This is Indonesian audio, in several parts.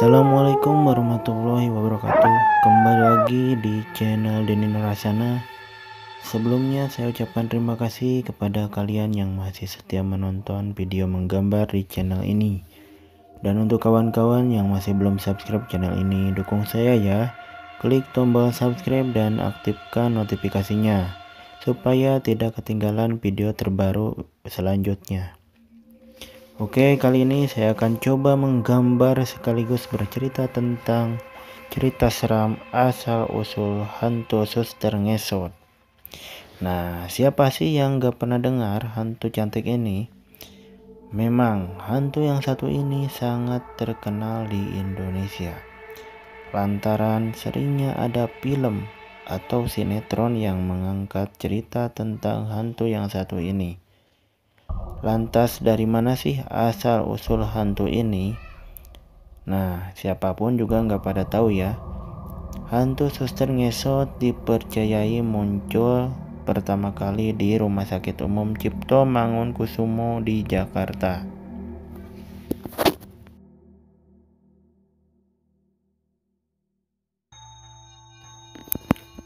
Assalamualaikum warahmatullahi wabarakatuh. Kembali lagi di channel Denny Nurasana. Sebelumnya saya ucapkan terima kasih kepada kalian yang masih setia menonton video menggambar di channel ini. Dan untuk kawan-kawan yang masih belum subscribe channel ini, dukung saya ya. Klik tombol subscribe dan aktifkan notifikasinya supaya tidak ketinggalan video terbaru selanjutnya. Oke, kali ini saya akan coba menggambar sekaligus bercerita tentang cerita seram asal-usul hantu suster ngesot. Nah, siapa sih yang gak pernah dengar hantu cantik ini? Memang, hantu yang satu ini sangat terkenal di Indonesia. Lantaran seringnya ada film atau sinetron yang mengangkat cerita tentang hantu yang satu ini. Lantas dari mana sih asal usul hantu ini? Nah, siapapun juga nggak pada tahu ya. Hantu suster ngesot dipercayai muncul pertama kali di Rumah Sakit Umum Cipto Mangunkusumo di Jakarta.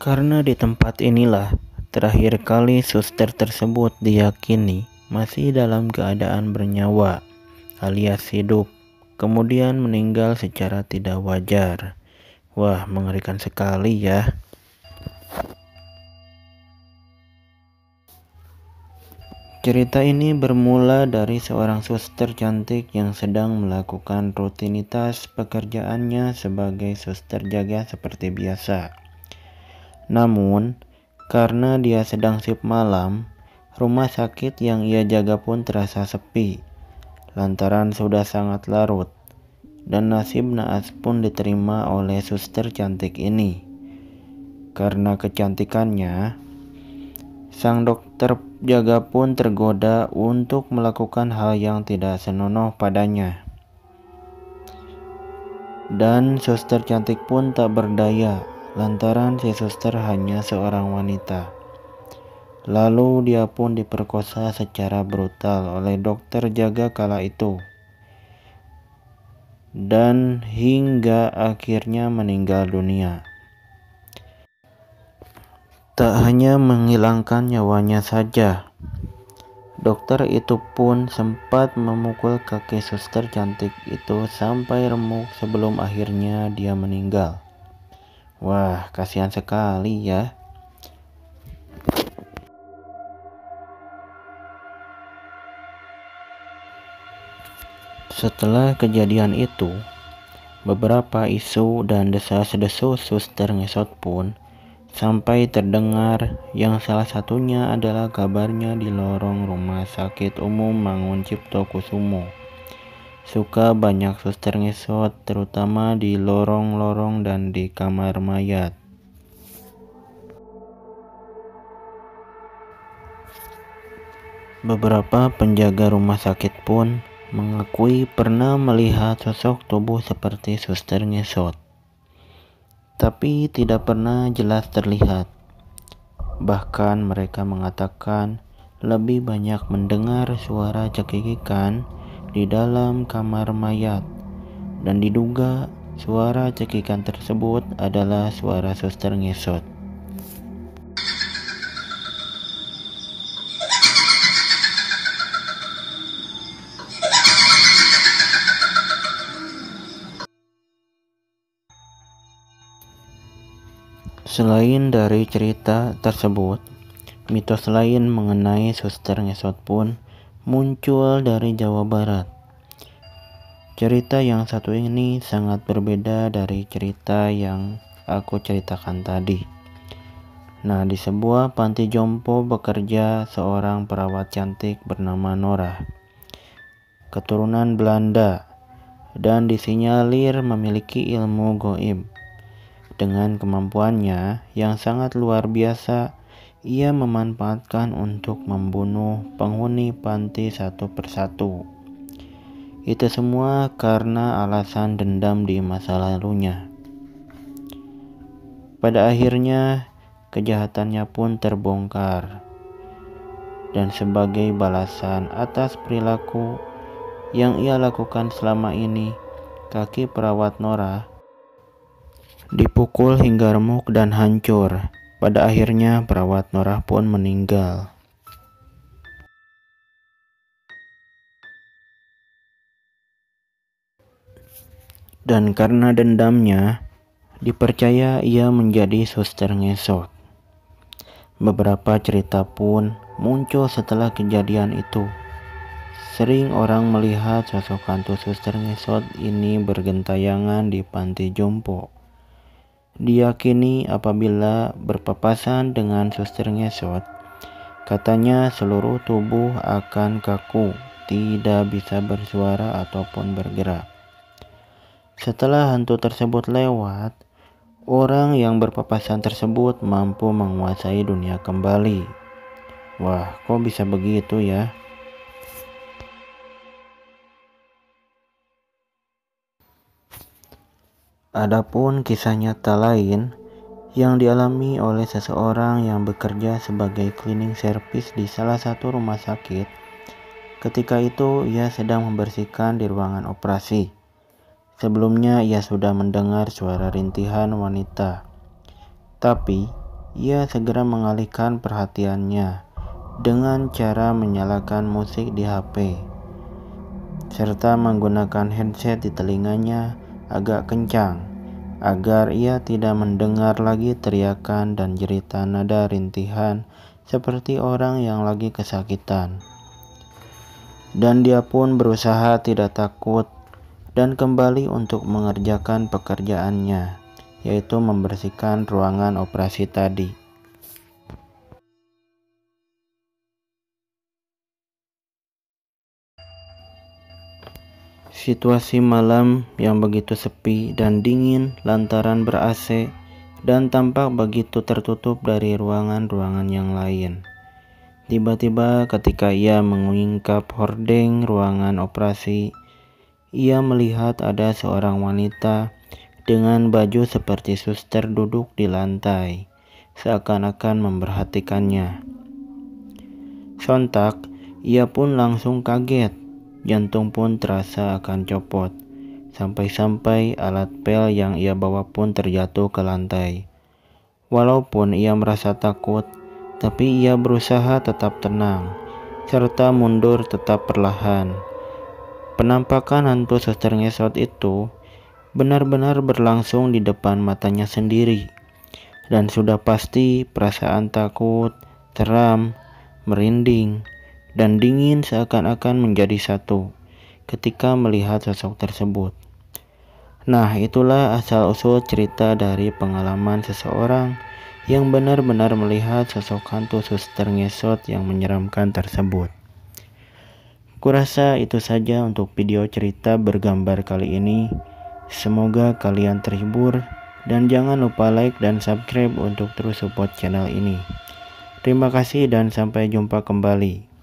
Karena di tempat inilah terakhir kali suster tersebut diyakini masih dalam keadaan bernyawa alias hidup, kemudian meninggal secara tidak wajar. Wah, mengerikan sekali ya. Cerita ini bermula dari seorang suster cantik yang sedang melakukan rutinitas pekerjaannya sebagai suster jaga seperti biasa. Namun, karena dia sedang shift malam, rumah sakit yang ia jaga pun terasa sepi, lantaran sudah sangat larut, dan nasib naas pun diterima oleh suster cantik ini. Karena kecantikannya, sang dokter jaga pun tergoda untuk melakukan hal yang tidak senonoh padanya. Dan suster cantik pun tak berdaya, lantaran si suster hanya seorang wanita. Lalu dia pun diperkosa secara brutal oleh dokter jaga kala itu. Dan hingga akhirnya meninggal dunia. Tak hanya menghilangkan nyawanya saja, dokter itu pun sempat memukul kaki suster cantik itu sampai remuk sebelum akhirnya dia meninggal. Wah, kasihan sekali ya. Setelah kejadian itu, beberapa isu dan desas-desus suster ngesot pun sampai terdengar, yang salah satunya adalah kabarnya di lorong Rumah Sakit Umum Mangun Cipto Kusumo. Suka banyak suster ngesot, terutama di lorong-lorong dan di kamar mayat. Beberapa penjaga rumah sakit pun mengakui pernah melihat sosok tubuh seperti suster ngesot, tapi tidak pernah jelas terlihat. Bahkan mereka mengatakan lebih banyak mendengar suara cekikikan di dalam kamar mayat, dan diduga suara cekikan tersebut adalah suara suster ngesot. Selain dari cerita tersebut, mitos lain mengenai suster ngesot pun muncul dari Jawa Barat. Cerita yang satu ini sangat berbeda dari cerita yang aku ceritakan tadi. Nah, di sebuah panti jompo bekerja seorang perawat cantik bernama Nora, keturunan Belanda, dan disinyalir memiliki ilmu goib. Dengan kemampuannya yang sangat luar biasa, ia memanfaatkan untuk membunuh penghuni panti satu persatu. Itu semua karena alasan dendam di masa lalunya. Pada akhirnya, kejahatannya pun terbongkar. Dan sebagai balasan atas perilaku yang ia lakukan selama ini, kaki perawat Nora dipukul hingga remuk dan hancur. Pada akhirnya perawat Nora pun meninggal. Dan karena dendamnya, dipercaya ia menjadi suster ngesot. Beberapa cerita pun muncul setelah kejadian itu. Sering orang melihat sosok hantu suster ngesot ini bergentayangan di panti jompo. Diyakini apabila berpapasan dengan suster ngesot, katanya seluruh tubuh akan kaku, tidak bisa bersuara ataupun bergerak. Setelah hantu tersebut lewat, orang yang berpapasan tersebut mampu menguasai dunia kembali. Wah, kok bisa begitu ya? Adapun kisah nyata lain yang dialami oleh seseorang yang bekerja sebagai cleaning service di salah satu rumah sakit. Ketika itu ia sedang membersihkan di ruangan operasi. Sebelumnya ia sudah mendengar suara rintihan wanita. Tapi ia segera mengalihkan perhatiannya dengan cara menyalakan musik di HP serta menggunakan headset di telinganya agak kencang agar ia tidak mendengar lagi teriakan dan jeritan nada rintihan seperti orang yang lagi kesakitan. Dan dia pun berusaha tidak takut dan kembali untuk mengerjakan pekerjaannya, yaitu membersihkan ruangan operasi tadi. Situasi malam yang begitu sepi dan dingin lantaran ber-AC dan tampak begitu tertutup dari ruangan-ruangan yang lain. Tiba-tiba ketika ia mengingkap hordeng ruangan operasi, ia melihat ada seorang wanita dengan baju seperti suster duduk di lantai, seakan-akan memperhatikannya. Sontak, ia pun langsung kaget. Jantung pun terasa akan copot, sampai-sampai alat pel yang ia bawa pun terjatuh ke lantai. Walaupun ia merasa takut, tapi ia berusaha tetap tenang, serta mundur tetap perlahan. Penampakan hantu suster ngesot itu benar-benar berlangsung di depan matanya sendiri, dan sudah pasti perasaan takut, seram, merinding, dan dingin seakan-akan menjadi satu ketika melihat sosok tersebut. Nah, itulah asal-usul cerita dari pengalaman seseorang yang benar-benar melihat sosok hantu suster ngesot yang menyeramkan tersebut. Kurasa itu saja untuk video cerita bergambar kali ini. Semoga kalian terhibur dan jangan lupa like dan subscribe untuk terus support channel ini. Terima kasih dan sampai jumpa kembali.